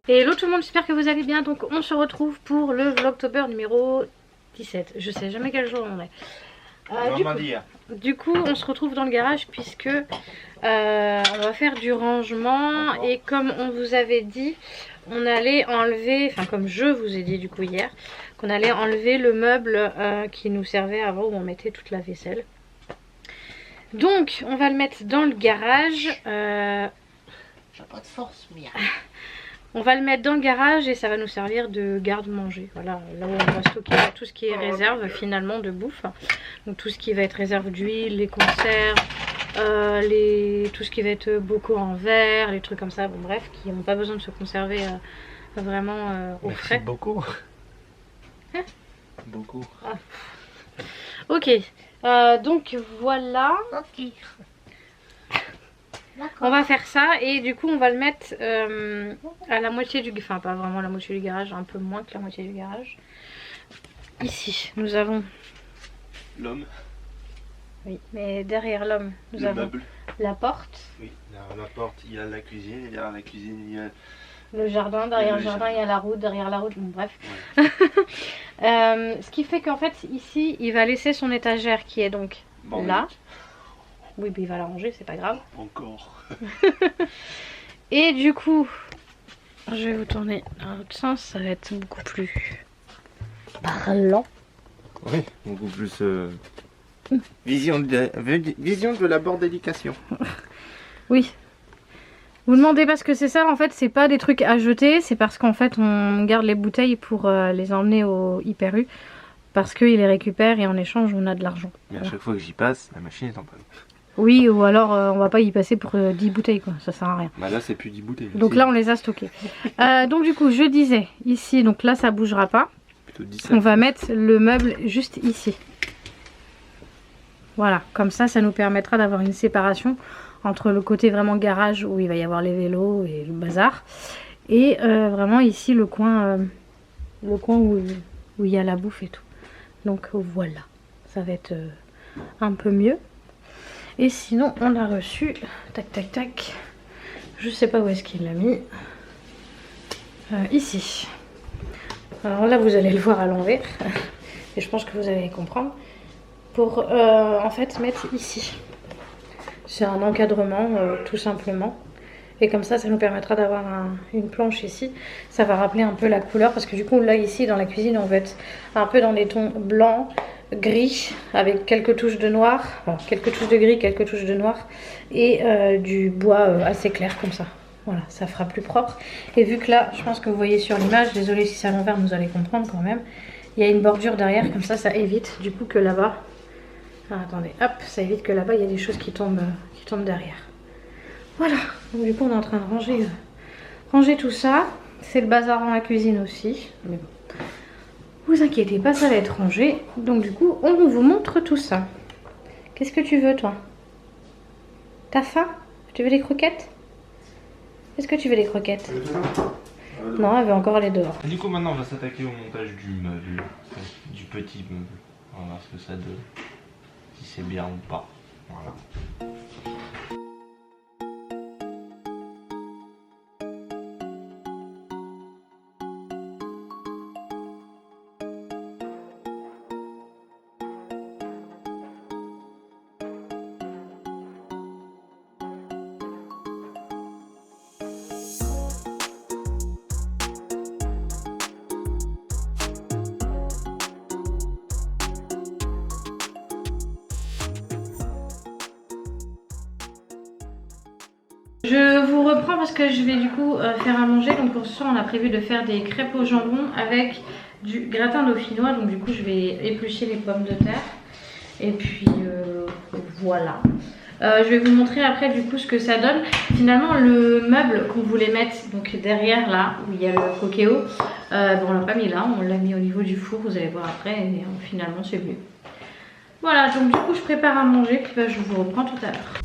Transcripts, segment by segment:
Hello tout le monde, j'espère que vous allez bien. Donc on se retrouve pour le Vlogtober numéro 17. Je sais jamais quel jour on est. Du coup on se retrouve dans le garage puisque on va faire du rangement. Et comme on vous avait dit, on allait enlever, enfin comme je vous ai dit du coup hier, qu'on allait enlever le meuble qui nous servait avant, où on mettait toute la vaisselle. Donc on va le mettre dans le garage. J'ai pas de force, Mia. On va le mettre dans le garage et ça va nous servir de garde-manger. Voilà, là où on va stocker tout ce qui est réserve finalement de bouffe. Donc tout ce qui va être réserve d'huile, les conserves, tout ce qui va être bocaux en verre, les trucs comme ça. Bon bref, qui n'ont pas besoin de se conserver vraiment au frais. Beaucoup. Hein? Beaucoup. Ah. Ok, donc voilà. Ok. On va faire ça et du coup on va le mettre à la moitié du... Enfin pas vraiment la moitié du garage, un peu moins que la moitié du garage. Ici nous avons... L'homme. Oui, mais derrière l'homme nous Le avons meuble. la porte. Oui, derrière la porte il y a la cuisine et derrière la cuisine il y a... Le jardin, derrière le jardin il y a la route, derrière la route, bon bref. Ouais. Ce qui fait qu'en fait ici il va laisser son étagère qui est donc là. Oui, mais il va la ranger, c'est pas grave. Encore. Et du coup, je vais vous tourner dans l'autre sens, ça va être beaucoup plus parlant. Oui, beaucoup plus... Vision de la bordélication. Oui. Vous demandez pas ce que c'est ça, en fait c'est pas des trucs à jeter, c'est parce qu'en fait on garde les bouteilles pour les emmener au Hyper U. Parce qu'ils les récupèrent et en échange on a de l'argent. Mais à chaque fois que j'y passe, la machine est en panne. Oui, ou alors on va pas y passer pour 10 bouteilles quoi, ça sert à rien. Bah là c'est plus 10 bouteilles. Donc aussi. là on les a stockées. Donc du coup je disais, ici, donc là ça bougera pas. Plutôt 17. On va mettre le meuble juste ici. Voilà, comme ça nous permettra d'avoir une séparation entre le côté vraiment garage où il va y avoir les vélos et le bazar. Et vraiment ici le coin où il y a la bouffe et tout. Donc voilà, ça va être un peu mieux. Et sinon on l'a reçu, tac tac tac, je sais pas où est-ce qu'il l'a mis, ici. Alors là vous allez le voir à l'envers, et je pense que vous allez comprendre, pour en fait mettre ici. C'est un encadrement tout simplement. Et comme ça nous permettra d'avoir une planche ici. Ça va rappeler un peu la couleur parce que du coup là ici dans la cuisine on va être un peu dans des tons blancs, gris avec quelques touches de noir. Alors, quelques touches de gris, quelques touches de noir. Et du bois assez clair comme ça. Voilà, ça fera plus propre. Et vu que là, je pense que vous voyez sur l'image, désolé si c'est à l'envers, vous allez comprendre quand même. Il y a une bordure derrière, comme ça évite du coup que là-bas... Ah, attendez, hop, ça évite que là-bas il y a des choses qui tombent derrière. Voilà, donc du coup on est en train de ranger tout ça. C'est le bazar dans la cuisine aussi. Mais bon, vous inquiétez pas, ça va être rangé. Donc du coup, on vous montre tout ça. Qu'est-ce que tu veux toi? T'as faim? Tu veux des croquettes? Est-ce que tu veux des croquettes? Non, elle veut encore aller dehors. Du coup maintenant on va s'attaquer au montage du meuble. Du petit meuble. On va voir ce que ça donne. Si c'est bien ou pas. Voilà. Je vous reprends parce que je vais du coup faire à manger. Donc pour ce soir on a prévu de faire des crêpes au jambon avec du gratin dauphinois. Donc du coup je vais éplucher les pommes de terre. Et puis voilà. Je vais vous montrer après du coup ce que ça donne. Finalement le meuble qu'on voulait mettre donc derrière là où il y a le coquéo, bon, on l'a pas mis là, on l'a mis au niveau du four, vous allez voir après et finalement c'est mieux. Voilà, donc du coup je prépare à manger puis je vous reprends tout à l'heure.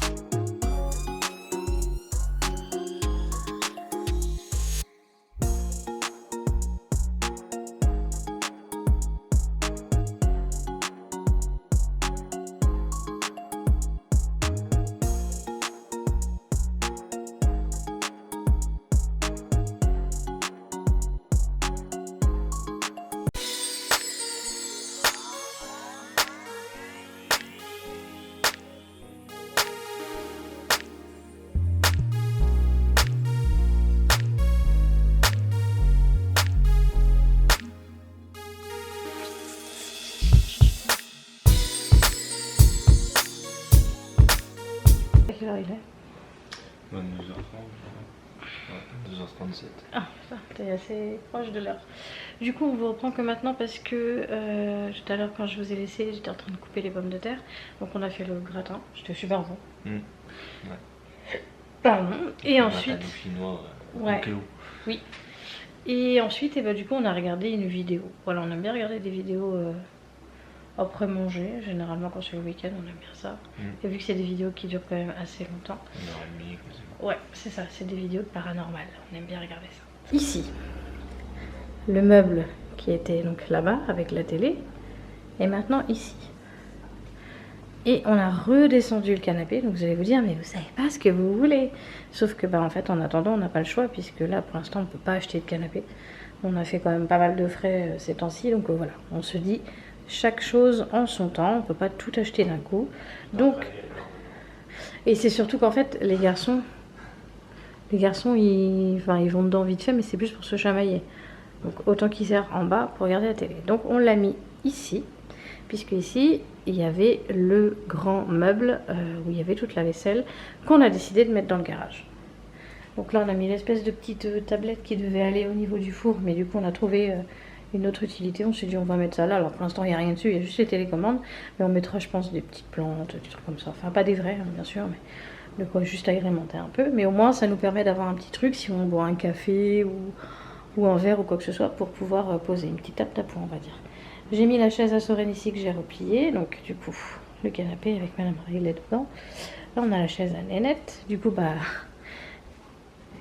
heure il est? 22h30. Ouais, 2h37. Ah, ça, t'es assez proche de l'heure. Du coup, on vous reprend que maintenant parce que tout à l'heure, quand je vous ai laissé, j'étais en train de couper les pommes de terre. Donc, on a fait le gratin. C'était super bon. Ouais. Pardon. Et On ensuite. a du chinois, Ouais. au cas où. Oui. Et ensuite, et bah, du coup, on a regardé une vidéo. Voilà, on aime bien regarder des vidéos après manger. Généralement, quand c'est le week-end, on aime bien ça. Et vu que c'est des vidéos qui durent quand même assez longtemps. 1h30 quasiment. Ouais, c'est ça, c'est des vidéos de paranormal. On aime bien regarder ça. Ici, le meuble qui était donc là-bas avec la télé est maintenant ici. Et on a redescendu le canapé. Donc vous allez vous dire, mais vous savez pas ce que vous voulez. Sauf que bah en fait, en attendant, on n'a pas le choix puisque là, pour l'instant, on peut pas acheter de canapé. On a fait quand même pas mal de frais ces temps-ci. Donc voilà, on se dit chaque chose en son temps. On peut pas tout acheter d'un coup. Donc, et c'est surtout qu'en fait, les garçons, ils vont dedans vite fait, mais c'est plus pour se chamailler. Donc autant qu'ils servent en bas pour regarder la télé. Donc on l'a mis ici, puisque ici, il y avait le grand meuble où il y avait toute la vaisselle qu'on a décidé de mettre dans le garage. Donc là, on a mis l'espèce de petite tablette qui devait aller au niveau du four, mais du coup, on a trouvé une autre utilité. On s'est dit, on va mettre ça là. Alors pour l'instant, il n'y a rien dessus, il y a juste les télécommandes, mais on mettra, je pense, des petites plantes, des trucs comme ça. Enfin, pas des vrais, hein, bien sûr, mais de quoi juste agrémenter un peu, mais au moins ça nous permet d'avoir un petit truc si on boit un café ou un verre ou quoi que ce soit pour pouvoir poser une petite table d'appoint, on va dire. J'ai mis la chaise à Soren ici que j'ai repliée, donc du coup le canapé avec Madame Riley dedans. Là on a la chaise à Nénette, du coup bah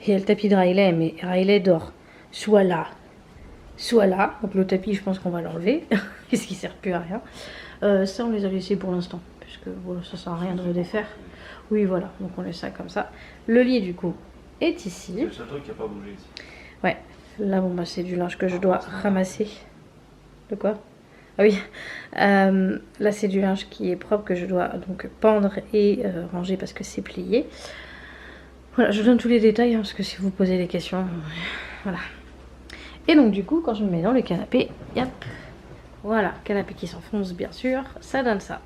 il y a le tapis de Riley, mais Riley dort soit là, donc le tapis je pense qu'on va l'enlever, puisqu'il sert plus à rien. Ça on les a laissés pour l'instant, puisque voilà, ça sert à rien de le défaire. Oui, voilà, donc on laisse ça comme ça. Le lit, du coup, est ici. C'est le seul truc qui n'a pas bougé ici. Ouais, là, bon, bah, c'est du linge que je dois ramasser. De quoi? Ah oui, là, c'est du linge qui est propre que je dois donc pendre et ranger parce que c'est plié. Voilà, je vous donne tous les détails, hein, parce que si vous posez des questions, voilà. Et donc, du coup, quand je me mets dans le canapé, yep, voilà, canapé qui s'enfonce, bien sûr, ça donne ça.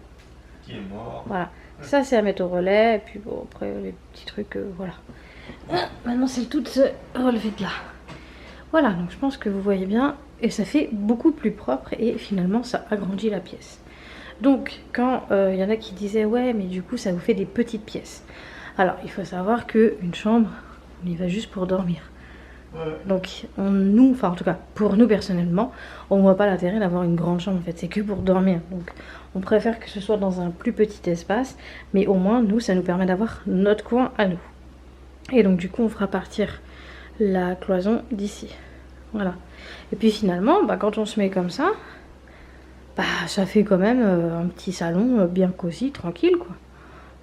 Qui est mort. Voilà. Ça c'est à mettre au relais, et puis bon après les petits trucs, voilà. Maintenant c'est le tout de se relever de là. Voilà, donc je pense que vous voyez bien, et ça fait beaucoup plus propre, et finalement ça agrandit la pièce. Donc quand il y en a qui disaient ouais mais du coup ça vous fait des petites pièces. Alors il faut savoir qu'une chambre, on y va juste pour dormir. Donc enfin en tout cas pour nous personnellement, on voit pas l'intérêt d'avoir une grande chambre en fait, c'est que pour dormir. Donc on préfère que ce soit dans un plus petit espace, mais au moins nous ça nous permet d'avoir notre coin à nous. Et donc du coup on fera partir la cloison d'ici. Voilà. Et puis finalement, bah, quand on se met comme ça, bah ça fait quand même un petit salon bien cosy, tranquille quoi.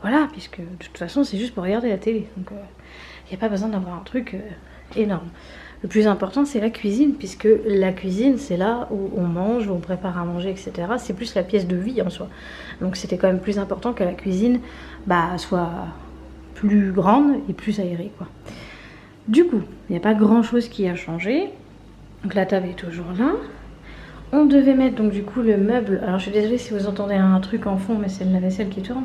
Voilà, puisque de toute façon c'est juste pour regarder la télé. Donc il n'y a pas besoin d'avoir un truc énorme. Le plus important c'est la cuisine, puisque la cuisine c'est là où on mange, où on prépare à manger, etc. C'est plus la pièce de vie en soi. Donc c'était quand même plus important que la cuisine bah, soit plus grande et plus aérée quoi. Du coup, il n'y a pas grand chose qui a changé. Donc la table est toujours là. On devait mettre donc du coup le meuble, alors je suis désolée si vous entendez un truc en fond mais c'est de la vaisselle qui tourne.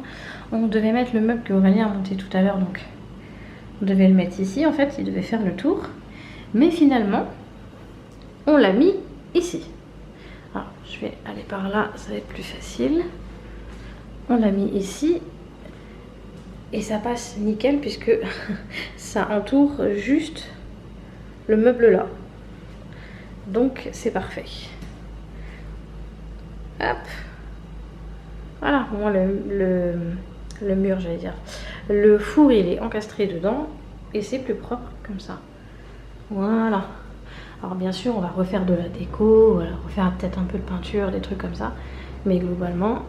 On devait mettre le meuble que Aurélien a monté tout à l'heure, donc on devait le mettre ici en fait, il devait faire le tour. Mais finalement, on l'a mis ici. Alors je vais aller par là, ça va être plus facile. On l'a mis ici et ça passe nickel puisque ça entoure juste le meuble là. Donc c'est parfait. Hop. Voilà, au moins le mur, j'allais dire. Le four, il est encastré dedans et c'est plus propre comme ça. Voilà. Alors bien sûr, on va refaire de la déco, voilà, refaire peut-être un peu de peinture, des trucs comme ça. Mais globalement,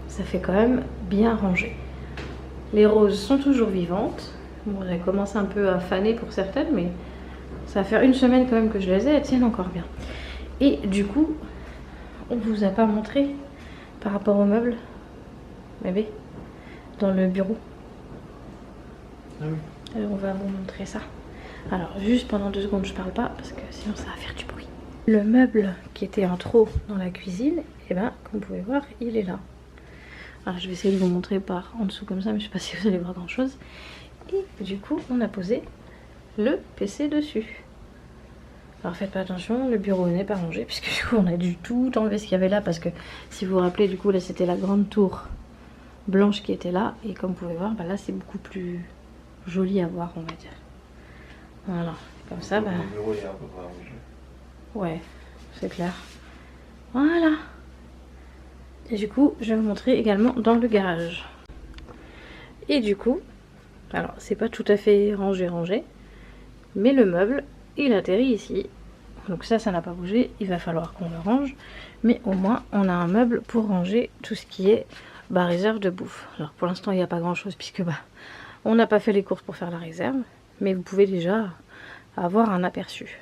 ça fait quand même bien rangé. Les roses sont toujours vivantes. Bon, elles commencent un peu à faner pour certaines, mais ça va faire une semaine quand même que je les ai, elles tiennent encore bien. Et du coup, on vous a pas montré par rapport au meuble, bébé, dans le bureau. Ah oui. Alors on va vous montrer ça. Alors juste pendant 2 secondes je parle pas parce que sinon ça va faire du bruit. Le meuble qui était en trop dans la cuisine, et ben comme vous pouvez voir il est là. Alors je vais essayer de vous montrer par en dessous comme ça, mais je sais pas si vous allez voir grand chose. Et du coup on a posé le PC dessus. Alors faites pas attention, le bureau n'est pas rangé puisque du coup on a dû tout enlever ce qu'il y avait là, parce que si vous vous rappelez, du coup là c'était la grande tour blanche qui était là, et comme vous pouvez voir, bah là c'est beaucoup plus joli à voir, on va dire. Voilà, comme ça, bah... Le bureau est un peu rangé. Ouais, c'est clair. Voilà. Et du coup, je vais vous montrer également dans le garage. Et du coup, alors c'est pas tout à fait rangé, mais le meuble, il atterrit ici. Donc ça n'a pas bougé, il va falloir qu'on le range. Mais au moins, on a un meuble pour ranger tout ce qui est réserve de bouffe. Alors pour l'instant, il n'y a pas grand chose puisque on n'a pas fait les courses pour faire la réserve. Mais vous pouvez déjà avoir un aperçu.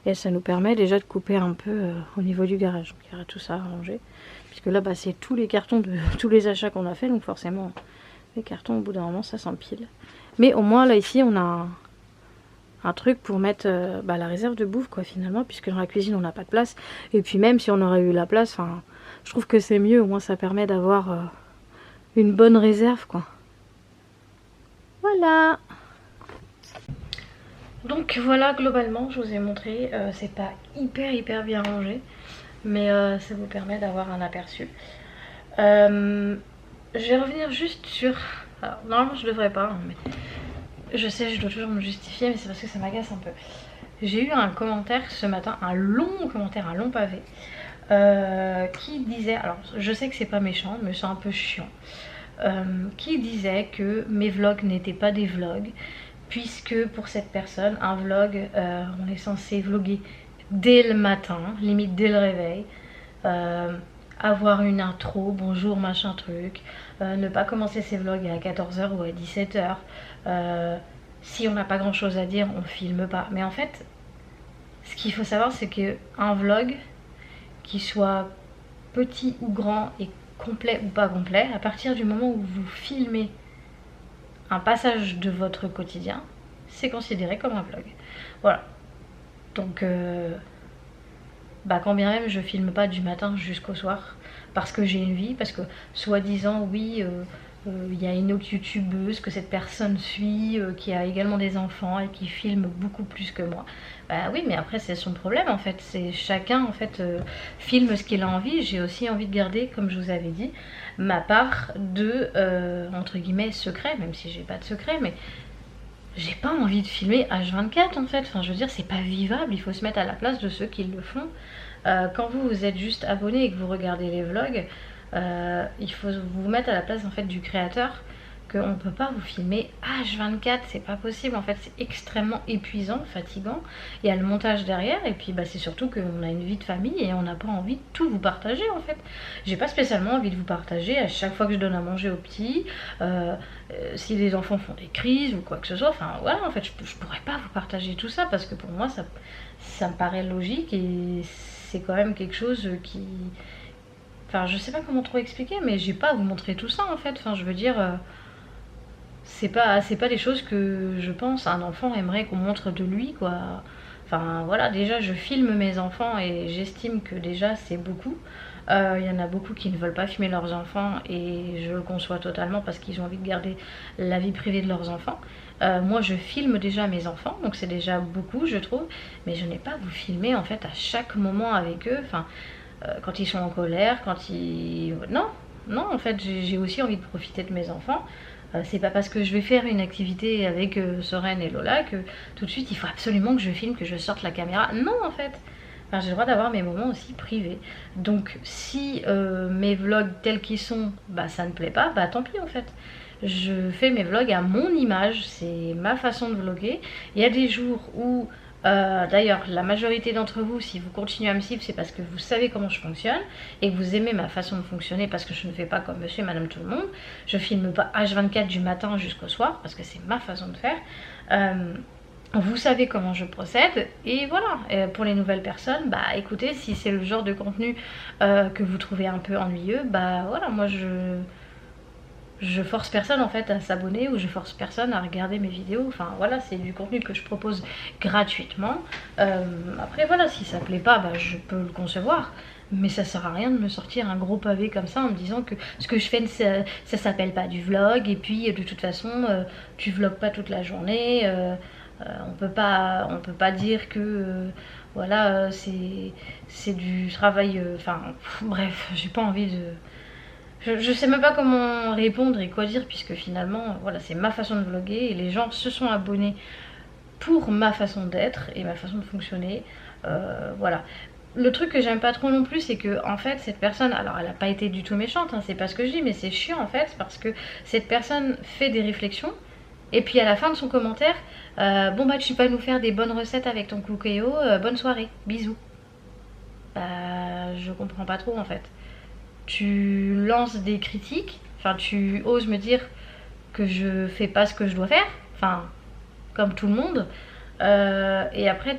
Et ça nous permet déjà de couper un peu au niveau du garage. Donc il y aura tout ça à ranger. Puisque là, c'est tous les cartons de tous les achats qu'on a fait. Donc forcément, les cartons, au bout d'un moment, ça s'empile. Mais au moins, là, ici, on a un truc pour mettre la réserve de bouffe, quoi, finalement. Puisque dans la cuisine, on n'a pas de place. Et puis même si on aurait eu la place, je trouve que c'est mieux. Au moins, ça permet d'avoir une bonne réserve, quoi. Voilà. Donc voilà, globalement, je vous ai montré. C'est pas hyper bien rangé, mais ça vous permet d'avoir un aperçu. Je vais revenir juste sur... Alors, normalement je devrais pas, mais je sais, je dois toujours me justifier, mais c'est parce que ça m'agace un peu. J'ai eu un commentaire ce matin, un long commentaire, un long pavé, qui disait, alors je sais que c'est pas méchant, mais c'est un peu chiant, qui disait que mes vlogs n'étaient pas des vlogs, puisque pour cette personne, un vlog, on est censé vlogger dès le matin, limite dès le réveil, avoir une intro, bonjour machin truc, ne pas commencer ses vlogs à 14h ou à 17h, si on n'a pas grand chose à dire, on filme pas. Mais en fait, ce qu'il faut savoir, c'est qu'un vlog, qu'il soit petit ou grand et complet ou pas complet, à partir du moment où vous filmez un passage de votre quotidien, c'est considéré comme un vlog. Voilà. Donc, quand bien même je filme pas du matin jusqu'au soir, parce que j'ai une vie, parce que soi-disant, oui, il y a une autre youtubeuse que cette personne suit, qui a également des enfants et qui filme beaucoup plus que moi. Bah oui, mais après c'est son problème en fait. C'est chacun en fait filme ce qu'il a envie. J'ai aussi envie de garder, comme je vous avais dit, ma part de entre guillemets secret, même si j'ai pas de secret, mais j'ai pas envie de filmer H24 en fait. Enfin, je veux dire, c'est pas vivable. Il faut se mettre à la place de ceux qui le font. Quand vous êtes juste abonné et que vous regardez les vlogs, il faut vous mettre à la place en fait du créateur, qu'on peut pas vous filmer H24, c'est pas possible en fait, c'est extrêmement épuisant, fatigant. Il y a le montage derrière, et puis c'est surtout qu'on a une vie de famille et on n'a pas envie de tout vous partager en fait. J'ai pas spécialement envie de vous partager à chaque fois que je donne à manger aux petits, si les enfants font des crises ou quoi que ce soit. Enfin voilà, en fait je pourrais pas vous partager tout ça, parce que pour moi ça me paraît logique, et c'est quand même quelque chose qui... Enfin, je sais pas comment trop expliquer, mais j'ai pas à vous montrer tout ça en fait. Enfin, je veux dire, c'est pas des choses que je pense un enfant aimerait qu'on montre de lui, quoi. Enfin, voilà, déjà je filme mes enfants et j'estime que déjà c'est beaucoup. Il y en a beaucoup qui ne veulent pas filmer leurs enfants, et je le conçois totalement parce qu'ils ont envie de garder la vie privée de leurs enfants. Moi je filme déjà mes enfants, donc c'est déjà beaucoup je trouve, mais je n'ai pas à vous filmer en fait à chaque moment avec eux. Enfin, quand ils sont en colère, quand ils... Non, en fait j'ai aussi envie de profiter de mes enfants. C'est pas parce que je vais faire une activité avec Soren et Lola que tout de suite il faut absolument que je filme, que je sorte la caméra. Non en fait. Enfin, j'ai le droit d'avoir mes moments aussi privés. Donc si mes vlogs tels qu'ils sont, ça ne plaît pas, tant pis en fait. Je fais mes vlogs à mon image, c'est ma façon de vlogger. Il y a des jours où, d'ailleurs la majorité d'entre vous, si vous continuez à me suivre, c'est parce que vous savez comment je fonctionne et que vous aimez ma façon de fonctionner, parce que je ne fais pas comme monsieur et madame tout le monde. Je filme pas H24 du matin jusqu'au soir, parce que c'est ma façon de faire. Vous savez comment je procède, et voilà. Pour les nouvelles personnes, écoutez, si c'est le genre de contenu que vous trouvez un peu ennuyeux, voilà, moi je force personne en fait à s'abonner, ou je force personne à regarder mes vidéos. Enfin voilà, c'est du contenu que je propose gratuitement. Après voilà, si ça plaît pas, je peux le concevoir, Mais ça sert à rien de me sortir un gros pavé comme ça en me disant que ce que je fais ça s'appelle pas du vlog, et puis de toute façon tu vlogs pas toute la journée, on peut pas dire que voilà c'est du travail, enfin bref, j'ai pas envie de... Je sais même pas comment répondre et quoi dire, puisque finalement voilà, c'est ma façon de vlogger et les gens se sont abonnés pour ma façon d'être et ma façon de fonctionner. Voilà. Le truc que j'aime pas trop non plus, c'est que en fait cette personne, alors elle a pas été du tout méchante, hein, c'est pas ce que je dis, mais c'est chiant en fait, parce que cette personne fait des réflexions et puis à la fin de son commentaire, bon bah tu vas nous faire des bonnes recettes avec ton Cookéo, bonne soirée, bisous. Bah je comprends pas trop en fait. Tu lances des critiques, enfin tu oses me dire que je fais pas ce que je dois faire, enfin comme tout le monde, et après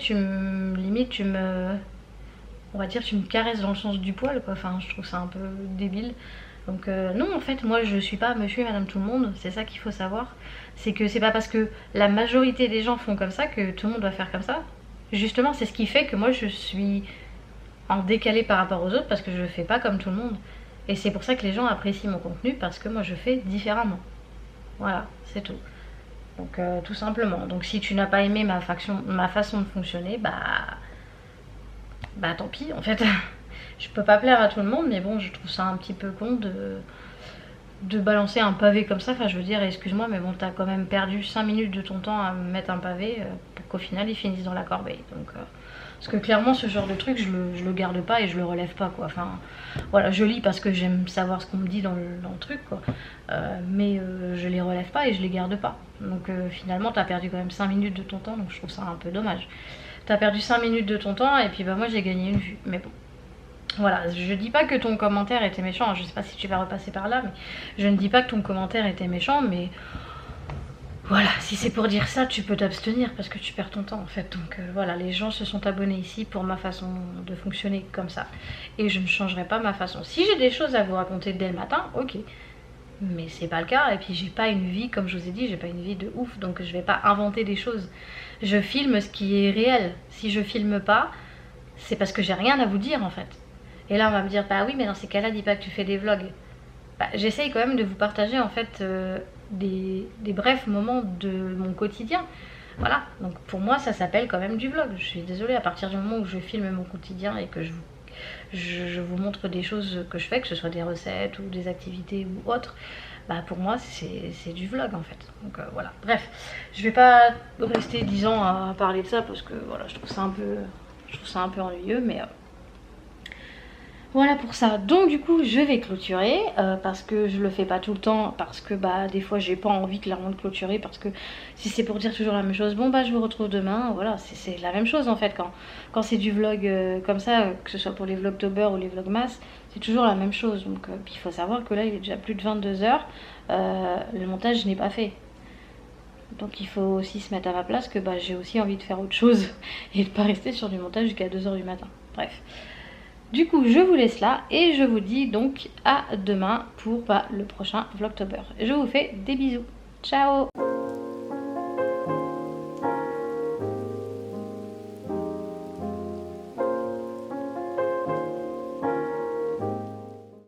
on va dire tu me caresses dans le sens du poil quoi, enfin je trouve ça un peu débile. Donc non, en fait moi je suis pas monsieur et madame tout le monde, c'est ça qu'il faut savoir, c'est que c'est pas parce que la majorité des gens font comme ça que tout le monde doit faire comme ça. Justement c'est ce qui fait que moi je suis en décalé par rapport aux autres, parce que je fais pas comme tout le monde, et c'est pour ça que les gens apprécient mon contenu, parce que moi je fais différemment. Voilà, c'est tout. Donc tout simplement. Donc si tu n'as pas aimé ma façon de fonctionner, bah tant pis en fait. Je peux pas plaire à tout le monde, mais bon, je trouve ça un petit peu con de balancer un pavé comme ça. Enfin je veux dire, excuse-moi, mais bon, t'as quand même perdu 5 minutes de ton temps à me mettre un pavé pour qu'au final ils finissent dans la corbeille. Donc parce que clairement ce genre de truc je le garde pas et je le relève pas quoi. Enfin voilà, je lis parce que j'aime savoir ce qu'on me dit dans le truc quoi, mais je les relève pas et je les garde pas. Donc finalement t'as perdu quand même 5 minutes de ton temps, donc je trouve ça un peu dommage. T'as perdu 5 minutes de ton temps et puis bah moi j'ai gagné une vue, mais bon. Voilà, je dis pas que ton commentaire était méchant, je sais pas si tu vas repasser par là, mais je ne dis pas que ton commentaire était méchant, mais voilà, si c'est pour dire ça, tu peux t'abstenir parce que tu perds ton temps en fait. Donc voilà, les gens se sont abonnés ici pour ma façon de fonctionner comme ça. Et je ne changerai pas ma façon. Si j'ai des choses à vous raconter dès le matin, ok. Mais c'est pas le cas, et puis j'ai pas une vie, comme je vous ai dit, j'ai pas une vie de ouf, donc je vais pas inventer des choses. Je filme ce qui est réel. Si je filme pas, c'est parce que j'ai rien à vous dire en fait. Et là on va me dire, bah oui, mais dans ces cas-là, dis pas que tu fais des vlogs. Bah, j'essaye quand même de vous partager en fait des brefs moments de mon quotidien. Voilà, donc pour moi ça s'appelle quand même du vlog. Je suis désolée, à partir du moment où je filme mon quotidien et que je vous montre des choses que je fais, que ce soit des recettes ou des activités ou autres, bah pour moi c'est du vlog en fait. Donc voilà, bref, je vais pas rester 10 ans à parler de ça parce que voilà, je trouve ça un peu ennuyeux, mais voilà pour ça. Donc du coup je vais clôturer parce que je le fais pas tout le temps, parce que bah des fois j'ai pas envie clairement de clôturer, parce que si c'est pour dire toujours la même chose, bon bah je vous retrouve demain, voilà, c'est la même chose en fait quand c'est du vlog comme ça, que ce soit pour les vlogtober ou les vlogmas, c'est toujours la même chose. Donc puis il faut savoir que là il est déjà plus de 22 h, le montage je n'ai pas fait. Donc il faut aussi se mettre à ma place que bah j'ai aussi envie de faire autre chose et de pas rester sur du montage jusqu'à 2 h du matin. Bref. Du coup je vous laisse là et je vous dis donc à demain pour le prochain vlogtober. Je vous fais des bisous. Ciao.